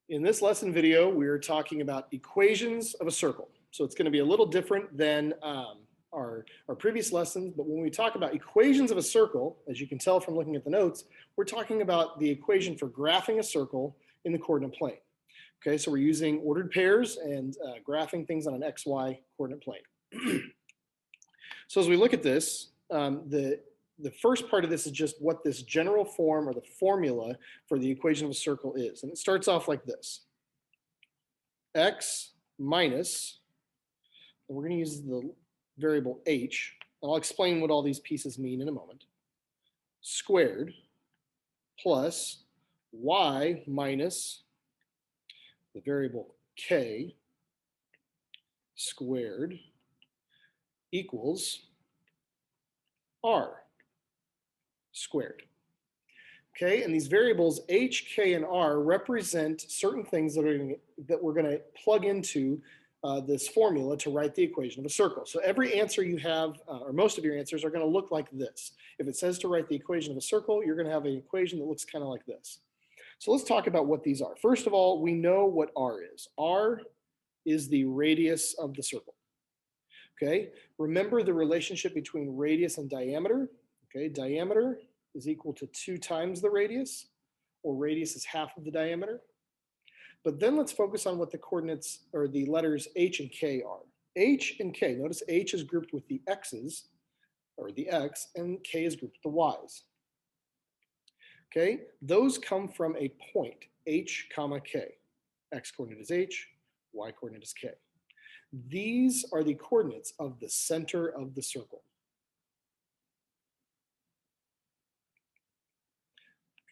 In this lesson video, we're talking about equations of a circle. So it's going to be a little different than our previous lessons, but when we talk about equations of a circle, as you can tell from looking at the notes, we're talking about the equation for graphing a circle in the coordinate plane. Okay, so we're using ordered pairs and graphing things on an XY coordinate plane. So as we look at this, the first part of this is just what this general form or the formula for the equation of a circle is. And it starts off like this. X minus, and we're going to use the variable h, and I'll explain what all these pieces mean in a moment, squared plus y minus the variable k squared equals r squared. Okay, and these variables h, k, and r represent certain things that we're going to plug into this formula to write the equation of a circle. So every answer you have, or most of your answers, are going to look like this. If it says to write the equation of a circle, you're going to have an equation that looks kind of like this. So let's talk about what these are. First of all, we know what r is. R is the radius of the circle. Okay, remember the relationship between radius and diameter. Okay, diameter is equal to 2 times the radius, or radius is half of the diameter. But then let's focus on what the coordinates, or the letters h and k are. H and k, notice h is grouped with the x's, or the x, and k is grouped with the y's. Okay, those come from a point, h comma k. X coordinate is h, y coordinate is k. These are the coordinates of the center of the circle.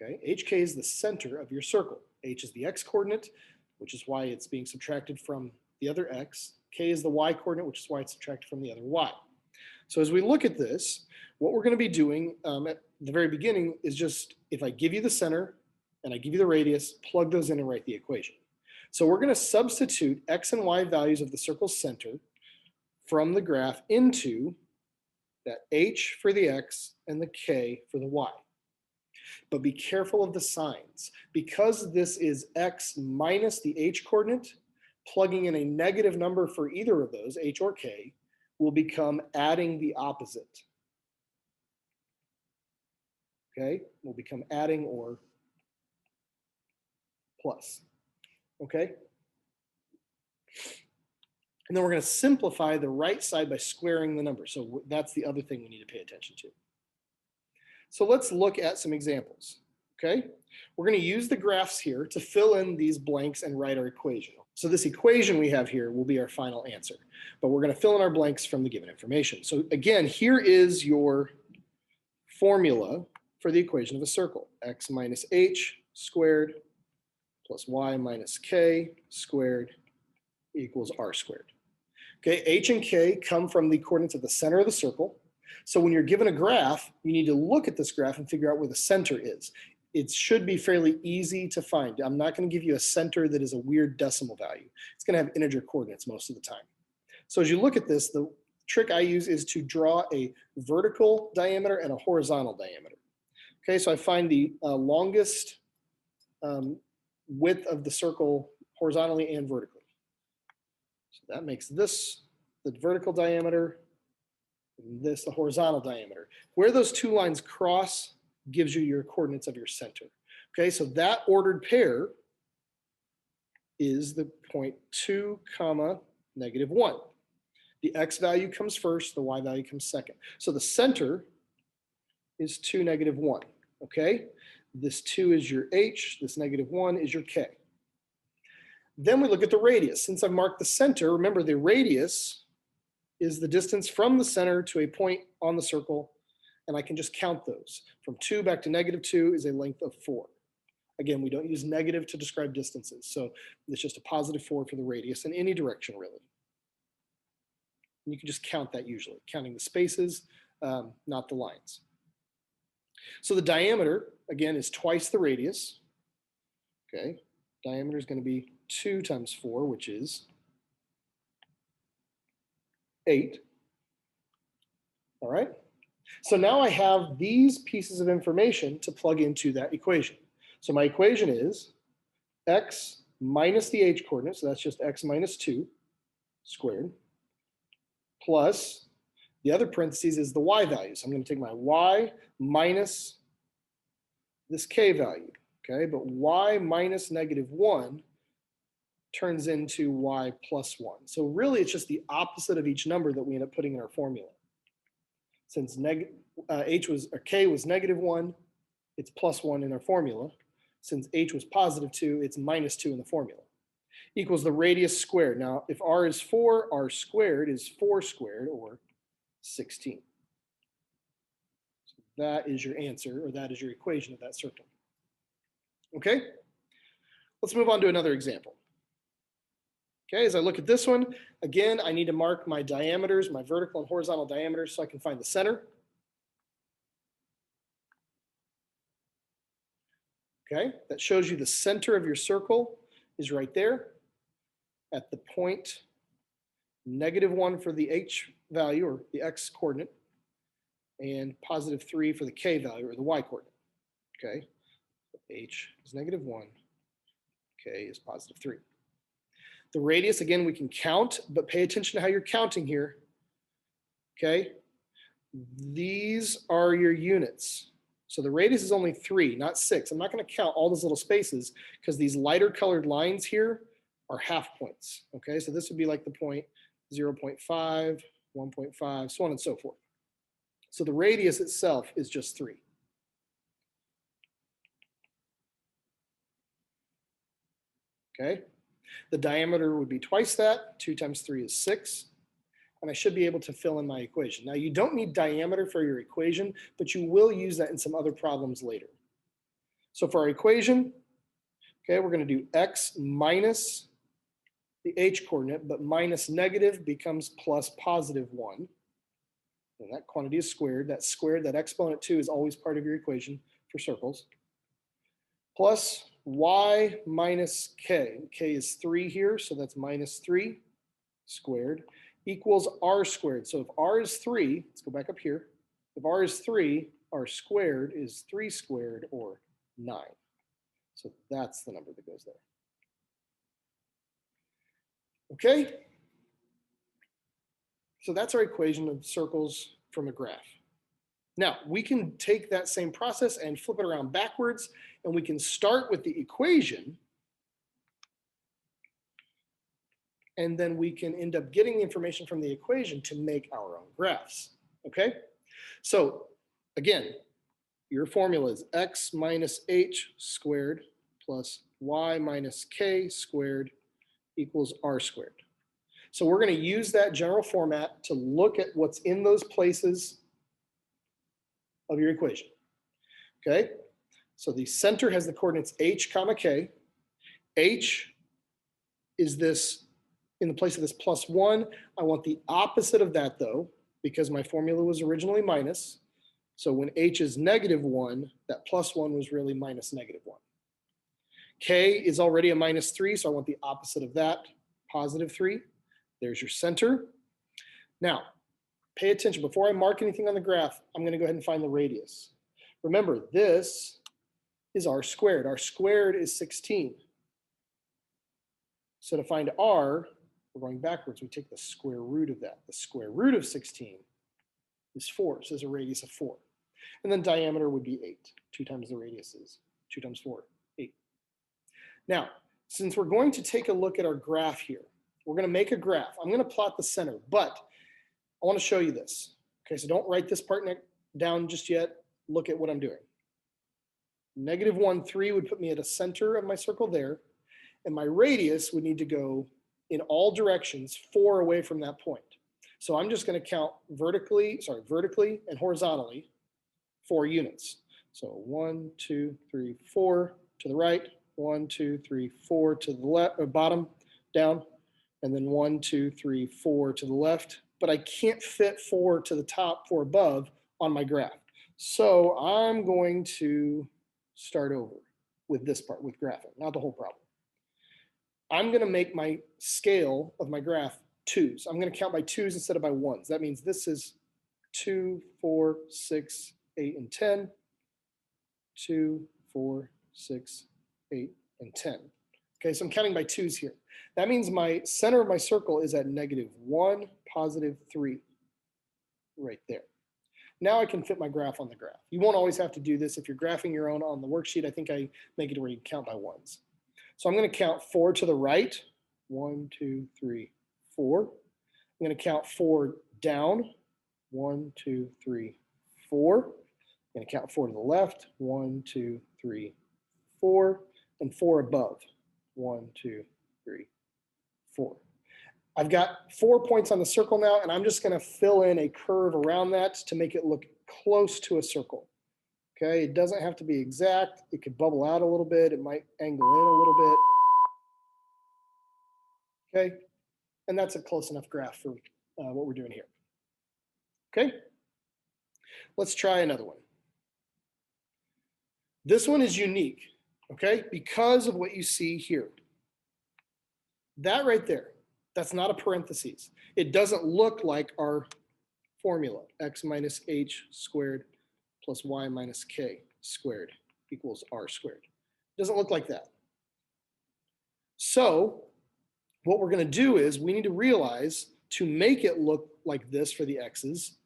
Okay, HK is the center of your circle. H is the x coordinate, which is why it's being subtracted from the other x. K is the y coordinate, which is why it's subtracted from the other y. So as we look at this, what we're going to be doing at the very beginning is just, if I give you the center and I give you the radius, plug those in and write the equation. So we're going to substitute x and y values of the circle's center from the graph into that h for the x and the k for the y. But be careful of the signs. Because this is x minus the h coordinate, plugging in a negative number for either of those, h or k, will become adding the opposite. Okay, will become adding or plus. Okay? And then we're going to simplify the right side by squaring the number. So that's the other thing we need to pay attention to. So let's look at some examples, okay? We're going to use the graphs here to fill in these blanks and write our equation. So this equation we have here will be our final answer, but we're going to fill in our blanks from the given information. So again, here is your formula for the equation of a circle. X minus h squared plus y minus k squared equals r squared. Okay, h and k come from the coordinates of the center of the circle. So when you're given a graph, you need to look at this graph and figure out where the center is. It should be fairly easy to find. I'm not going to give you a center that is a weird decimal value. It's going to have integer coordinates most of the time. So as you look at this, the trick I use is to draw a vertical diameter and a horizontal diameter. Okay, so I find the longest width of the circle horizontally and vertically. So that makes this the vertical diameter, and this the horizontal diameter. Where those two lines cross gives you your coordinates of your center. Okay, so that ordered pair is the point 2, negative 1. The x value comes first, the y value comes second. So the center is 2, negative 1. Okay, this 2 is your h, this negative 1 is your k. Then we look at the radius. Since I've marked the center, remember the radius is the distance from the center to a point on the circle, and I can just count those. From 2 back to negative 2 is a length of 4. Again, we don't use negative to describe distances, so it's just a positive 4 for the radius in any direction, really. And you can just count that usually, counting the spaces, not the lines. So the diameter, again, is twice the radius. Okay, diameter is going to be 2 times 4, which is 8. All right. So now I have these pieces of information to plug into that equation. So my equation is x minus the h coordinate, so that's just x minus 2 squared, plus the other parentheses is the y value. So I'm going to take my y minus this k value, okay? But y minus -1 turns into y plus 1. So really it's just the opposite of each number that we end up putting in our formula. Since k was -1, it's plus 1 in our formula. Since h was positive 2, it's minus 2 in the formula. Equals the radius squared. Now, if r is 4, r squared is 4 squared, or 16. So that is your answer, or that is your equation of that circle. Okay? Let's move on to another example. Okay, as I look at this one, again, I need to mark my diameters, my vertical and horizontal diameters, so I can find the center. Okay, that shows you the center of your circle is right there at the point -1 for the h value, or the x coordinate, and +3 for the k value, or the y coordinate. Okay, h is -1, k is +3. The radius, again, we can count, but pay attention to how you're counting here. Okay, these are your units. So the radius is only 3, not 6. I'm not going to count all those little spaces because these lighter colored lines here are half points. Okay, so this would be like the point 0.5, 1.5, so on and so forth. So the radius itself is just 3. Okay, the diameter would be twice that. 2 times 3 is 6. And I should be able to fill in my equation. Now, you don't need diameter for your equation, but you will use that in some other problems later. So for our equation, okay, we're going to do x minus the h coordinate, but minus negative becomes plus +1. And that quantity is squared. That squared, that exponent 2 is always part of your equation for circles. Plus y minus k. K is 3 here, so that's -3 squared equals r squared. So if r is 3, let's go back up here. If r is 3, r squared is 3 squared, or 9. So that's the number that goes there. Okay? So that's our equation of circles from a graph. Now, we can take that same process and flip it around backwards, and we can start with the equation, and then we can end up getting the information from the equation to make our own graphs. Okay? So again, your formula is x minus h squared plus y minus k squared equals r squared. So we're going to use that general format to look at what's in those places of your equation. Okay? So the center has the coordinates h comma k. H is this, in the place of this +1. I want the opposite of that though, because my formula was originally minus. So when h is -1, that +1 was really minus -1. K is already a -3, so I want the opposite of that, +3. There's your center. Now, pay attention. Before I mark anything on the graph, I'm going to go ahead and find the radius. Remember, this is r squared. R squared is 16. So to find r, we're going backwards. We take the square root of that. The square root of 16 is 4. So there's a radius of 4. And then diameter would be 8. 2 times the radius is 2 times 4, 8. Now, since we're going to take a look at our graph here, we're going to make a graph. I'm going to plot the center, but I want to show you this. Okay, so don't write this part down just yet. Look at what I'm doing. -1, 3 would put me at a center of my circle there, and my radius would need to go in all directions 4 away from that point. So I'm just going to count vertically and horizontally 4 units. So 1, 2, 3, 4 to the right, 1, 2, 3, 4 to the left, or bottom down, and then 1, 2, 3, 4 to the left. But I can't fit 4 to the top, 4 above on my graph. So I'm going to start over with this part, with graphing, not the whole problem. I'm going to make my scale of my graph 2s. I'm going to count by 2s instead of by 1s. That means this is 2, 4, 6, 8, and 10. 2, 4, 6, 8, and 10. Okay, so I'm counting by twos here. That means my center of my circle is at -1, +3, right there. Now I can fit my graph on the graph. You won't always have to do this. If you're graphing your own on the worksheet, I think I make it where you count by ones. So I'm going to count 4 to the right. 1, 2, 3, 4. I'm going to count 4 down. 1, 2, 3, 4. I'm going to count 4 to the left. 1, 2, 3, 4. And 4 above. 1, 2, 3, 4. I've got 4 points on the circle now, and I'm just going to fill in a curve around that to make it look close to a circle. Okay, it doesn't have to be exact. It could bubble out a little bit. It might angle in a little bit. Okay, and that's a close enough graph for what we're doing here. Okay, let's try another one. This one is unique, okay, because of what you see here. That right there, that's not a parentheses. It doesn't look like our formula, x minus h squared plus y minus k squared equals r squared. It doesn't look like that. So what we're going to do is we need to realize to make it look like this for the x's,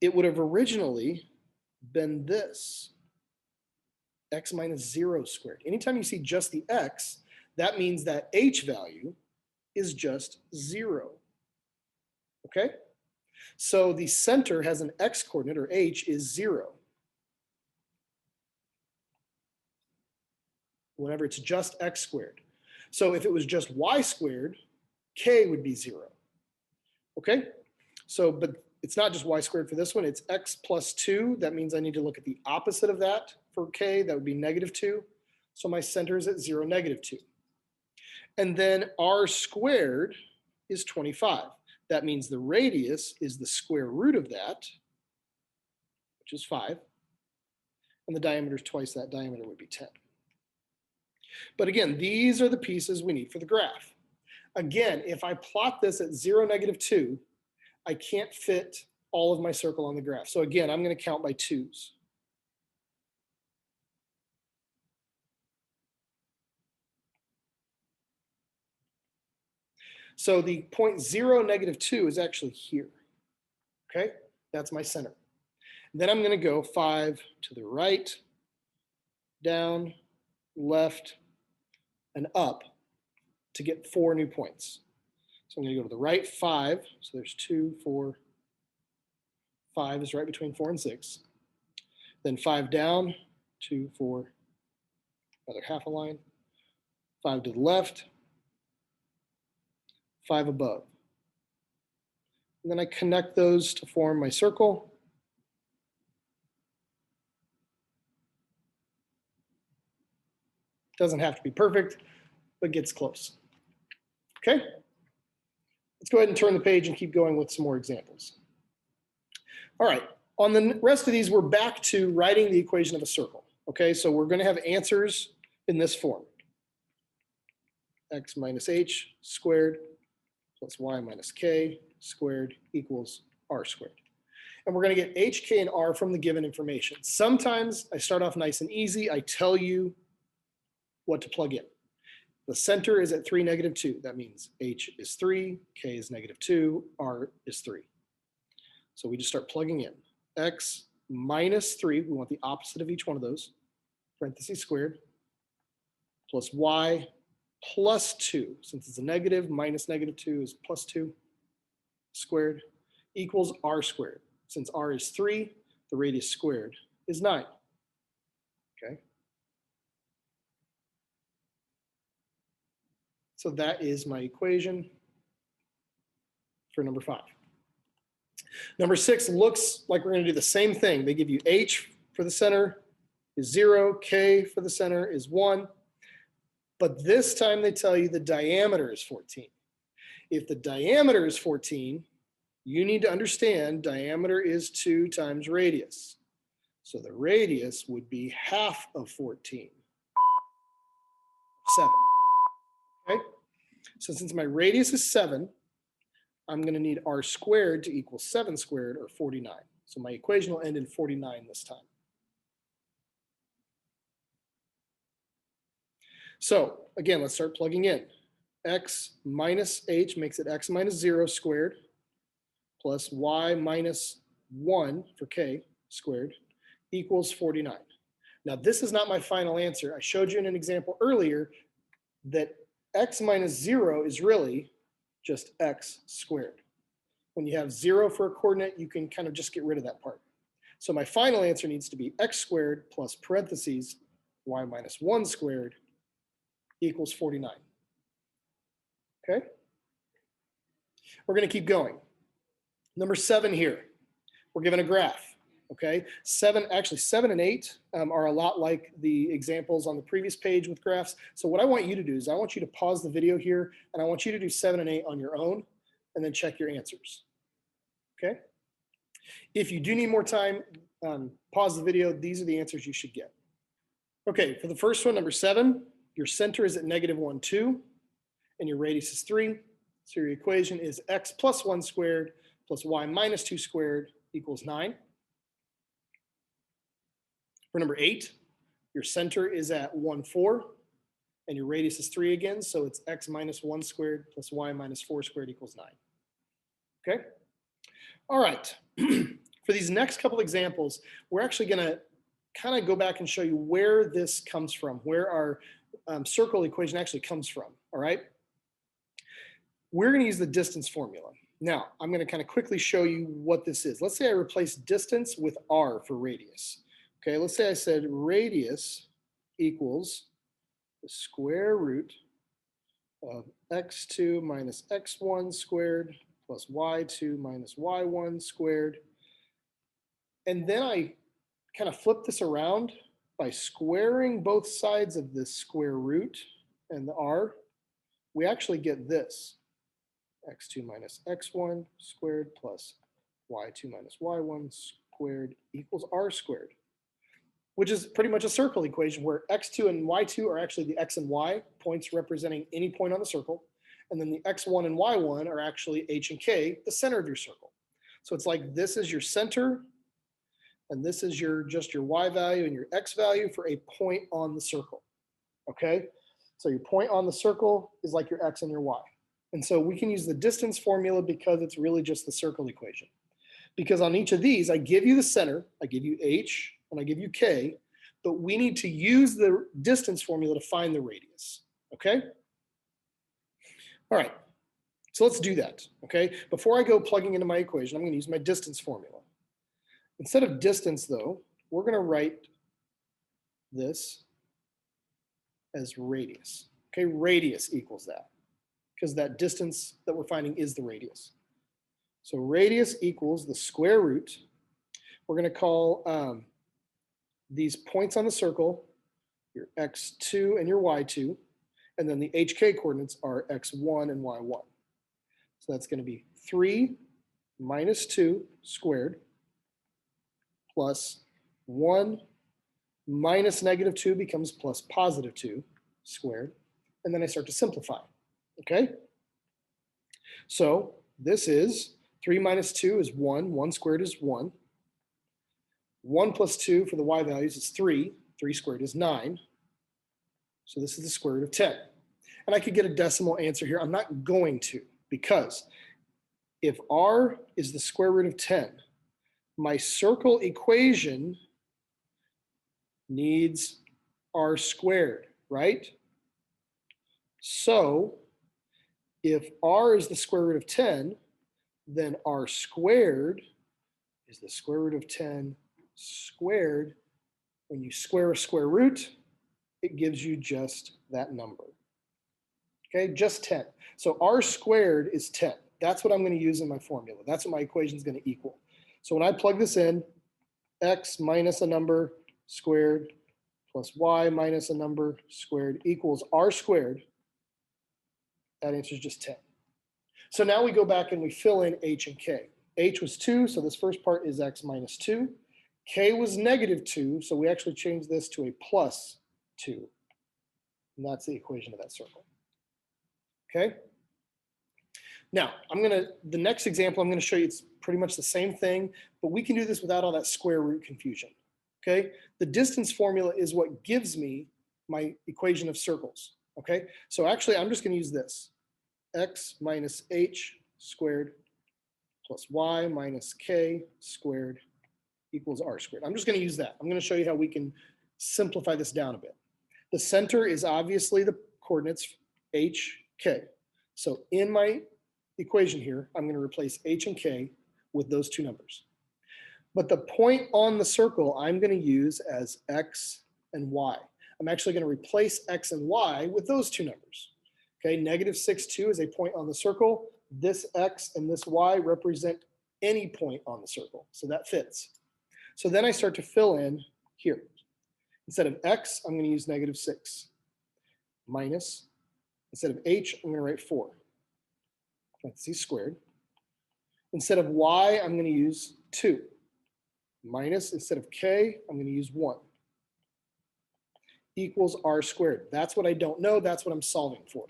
it would have originally been this, x minus 0 squared. Anytime you see just the x, that means that h value is just 0. Okay? So the center has an x coordinate, or h is 0. Whenever it's just x squared. So if it was just y squared, k would be 0. Okay? So, but it's not just y squared for this one, it's x plus 2. That means I need to look at the opposite of that for k. That would be -2. So my center is at 0, -2. And then r squared is 25. That means the radius is the square root of that, which is 5. And the diameter is twice that. Diameter would be 10. But again, these are the pieces we need for the graph. Again, if I plot this at 0, -2, I can't fit all of my circle on the graph. So again, I'm going to count by twos. So the point 0, -2 is actually here. Okay, that's my center. Then I'm going to go 5 to the right, down, left, and up to get 4 new points. So I'm going to go to the right 5. So there's 2, 4, 5 is right between 4 and 6. Then 5 down, 2, 4, another half a line. 5 to the left, 5 above. And then I connect those to form my circle. Doesn't have to be perfect, but gets close. Okay? Let's go ahead and turn the page and keep going with some more examples. All right, on the rest of these, we're back to writing the equation of a circle. Okay, so we're going to have answers in this form. X minus h squared plus y minus k squared equals r squared. And we're going to get h, k, and r from the given information. Sometimes I start off nice and easy. I tell you what to plug in. The center is at 3, -2. That means h is 3, k is -2, r is 3. So we just start plugging in. X minus 3, we want the opposite of each one of those, parentheses squared, plus y plus 2. Since it's a negative, minus -2 is plus 2 squared, equals r squared. Since r is 3, the radius squared is 9. Okay. So that is my equation for number 5. Number 6 looks like we're going to do the same thing. They give you h for the center is 0, k for the center is 1. But this time they tell you the diameter is 14. If the diameter is 14, you need to understand diameter is 2 times radius. So the radius would be half of 14. 7. Okay? So since my radius is 7, I'm going to need r squared to equal 7 squared, or 49. So my equation will end in 49 this time. So again, let's start plugging in. X minus h makes it x minus 0 squared plus y minus 1 for k squared equals 49. Now, this is not my final answer. I showed you in an example earlier that x minus 0 is really just x squared. When you have 0 for a coordinate, you can kind of just get rid of that part. So my final answer needs to be x squared plus parentheses y minus 1 squared equals 49. Okay? We're going to keep going. Number 7 here, we're given a graph. Okay, 7 and 8 are a lot like the examples on the previous page with graphs. So what I want you to do is I want you to pause the video here and I want you to do 7 and 8 on your own and then check your answers. Okay? If you do need more time, pause the video. These are the answers you should get. Okay, for the first one, number 7, your center is at -1, 2, and your radius is 3. So your equation is x plus 1 squared plus y minus 2 squared equals 9. For number 8, your center is at 1, 4, and your radius is 3 again, so it's x minus 1 squared plus y minus 4 squared equals 9. Okay? All right. For these next couple examples, we're actually going to kind of go back and show you where this comes from, where our circle equation actually comes from. All right? We're going to use the distance formula. Now, I'm going to kind of quickly show you what this is. Let's say I replace distance with r for radius. Okay, let's say I said radius equals the square root of x2 minus x1 squared plus y2 minus y1 squared. And then I kind of flip this around by squaring both sides of this square root and the r. We actually get this, x2 minus x1 squared plus y2 minus y1 squared equals r squared, which is pretty much a circle equation where x2 and y2 are actually the x and y points representing any point on the circle. And then the x1 and y1 are actually h and k, the center of your circle. So it's like this is your center, and this is just your y value and your x value for a point on the circle. Okay? So your point on the circle is like your x and your y. And so we can use the distance formula because it's really just the circle equation. Because on each of these, I give you the center, I give you h, and I give you k, but we need to use the distance formula to find the radius, okay? All right, so let's do that, okay? Before I go plugging into my equation, I'm gonna use my distance formula. Instead of distance though, we're gonna write this as radius, okay? Radius equals that, because that distance that we're finding is the radius. So radius equals the square root. We're gonna call these points on the circle, your x2 and your y2, and then the hk coordinates are x1 and y1. So that's going to be 3 minus 2 squared plus 1 minus -2 becomes plus +2 squared. And then I start to simplify, okay? So this is 3 minus 2 is 1, 1 squared is 1. 1 plus 2 for the y values is 3. 3 squared is 9. So this is the square root of 10. And I could get a decimal answer here. I'm not going to, because if r is the square root of 10, my circle equation needs r squared, right? So if r is the square root of 10, then r squared is the square root of 10 squared. When you square a square root, it gives you just that number. Okay, just 10. So r squared is 10. That's what I'm going to use in my formula. That's what my equation is going to equal. So when I plug this in, x minus a number squared plus y minus a number squared equals r squared. That answer is just 10. So now we go back and we fill in h and k. H was 2, so this first part is x minus 2. K was -2, so we actually changed this to a plus 2. And that's the equation of that circle. Okay? Now, the next example I'm going to show you, it's pretty much the same thing, but we can do this without all that square root confusion. Okay? The distance formula is what gives me my equation of circles, okay? So actually, I'm just gonna use this. X minus h squared plus y minus k squared equals r squared. I'm just gonna use that. I'm gonna show you how we can simplify this down a bit. The center is obviously the coordinates h, k. So in my equation here, I'm gonna replace h and k with those two numbers. But the point on the circle, I'm gonna use as x and y. I'm actually gonna replace x and y with those two numbers. Okay, negative 6, 2 is a point on the circle. This x and this y represent any point on the circle, so that fits. So then I start to fill in here. Instead of x, I'm gonna use negative 6. Minus, instead of h, I'm gonna write 4. Parentheses squared. Instead of y, I'm gonna use 2. Minus, instead of k, I'm gonna use 1. Equals r squared. That's what I don't know, that's what I'm solving for.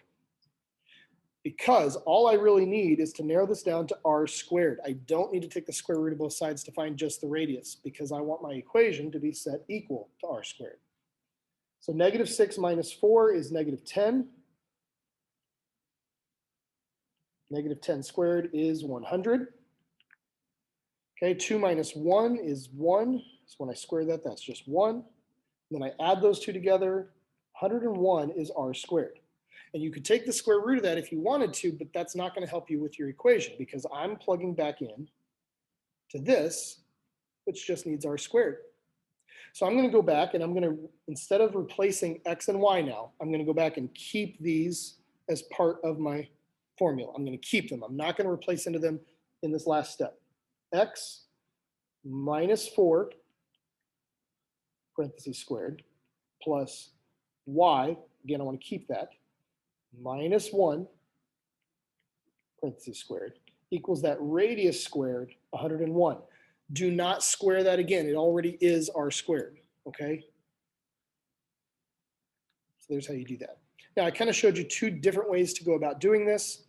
Because all I really need is to narrow this down to r squared. I don't need to take the square root of both sides to find just the radius, because I want my equation to be set equal to r squared. So negative 6 minus 4 is negative 10. Negative 10 squared is 100. Okay, 2 minus 1 is 1. So when I square that, that's just 1. Then I add those two together. 101 is r squared. And you could take the square root of that if you wanted to, but that's not going to help you with your equation because I'm plugging back in to this, which just needs r squared. So I'm going to go back and I'm going to, instead of replacing x and y now, I'm going to go back and keep these as part of my formula. I'm going to keep them. I'm not going to replace into them in this last step. X minus 4, parentheses squared, plus y, again, I want to keep that, minus 1, parentheses squared, equals that radius squared, 101. Do not square that again. It already is r squared, okay? So there's how you do that. Now, I kind of showed you two different ways to go about doing this,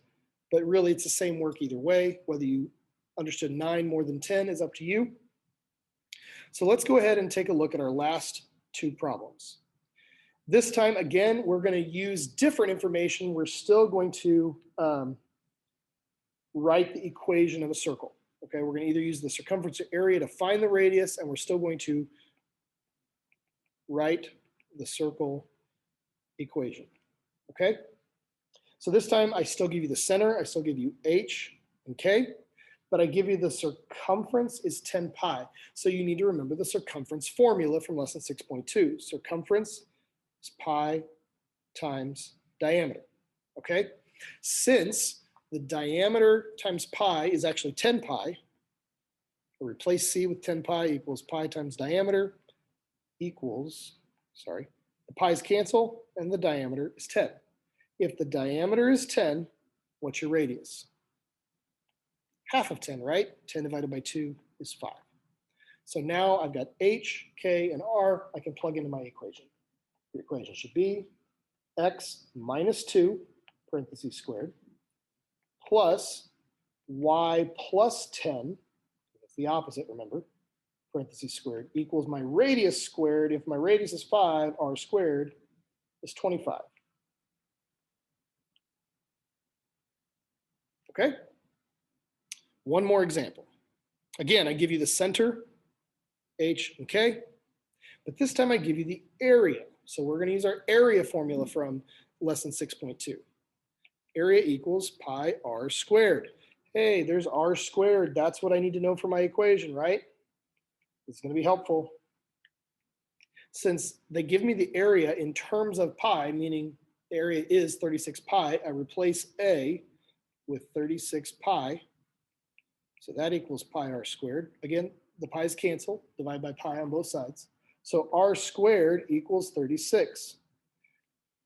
but really it's the same work either way. Whether you understood 9 more than 10 is up to you. So let's go ahead and take a look at our last two problems. This time, again, we're going to use different information. We're still going to write the equation of a circle. Okay, we're going to either use the circumference or area to find the radius, and we're still going to write the circle equation. Okay, so this time I still give you the center, I still give you h and k, but I give you the circumference is 10 pi. So you need to remember the circumference formula from lesson 6.2. Circumference is pi times diameter. Okay, since the diameter times pi is actually 10 pi, I'll replace c with 10 pi equals pi times diameter equals, sorry, the pi's cancel and the diameter is 10. If the diameter is 10, what's your radius? Half of 10, right? 10 divided by 2 is 5. So now I've got h, k, and r. I can plug into my equation. The equation should be x minus 2, parentheses squared, plus y plus 10, that's the opposite, remember, parentheses squared, equals my radius squared. If my radius is 5, r squared is 25. Okay? One more example. Again, I give you the center, h and k, but this time I give you the area. So we're going to use our area formula from lesson 6.2. Area equals pi r squared. Hey, there's r squared. That's what I need to know for my equation, right? It's going to be helpful. Since they give me the area in terms of pi, meaning the area is 36 pi, I replace a with 36 pi. So that equals pi r squared. Again, the pi's cancel, divide by pi on both sides. So r squared equals 36.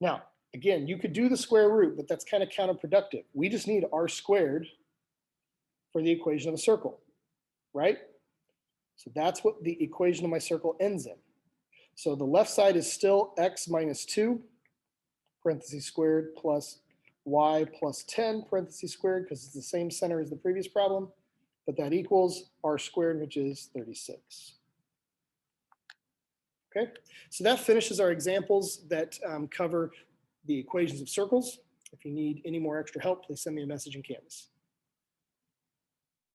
Now, again, you could do the square root, but that's kind of counterproductive. We just need r squared for the equation of a circle, right? So that's what the equation of my circle ends in. So the left side is still x minus 2, parentheses squared, plus y plus 10, parentheses squared, because it's the same center as the previous problem, but that equals r squared, which is 36. Okay, so that finishes our examples that cover the equations of circles. If you need any more extra help, please send me a message in Canvas.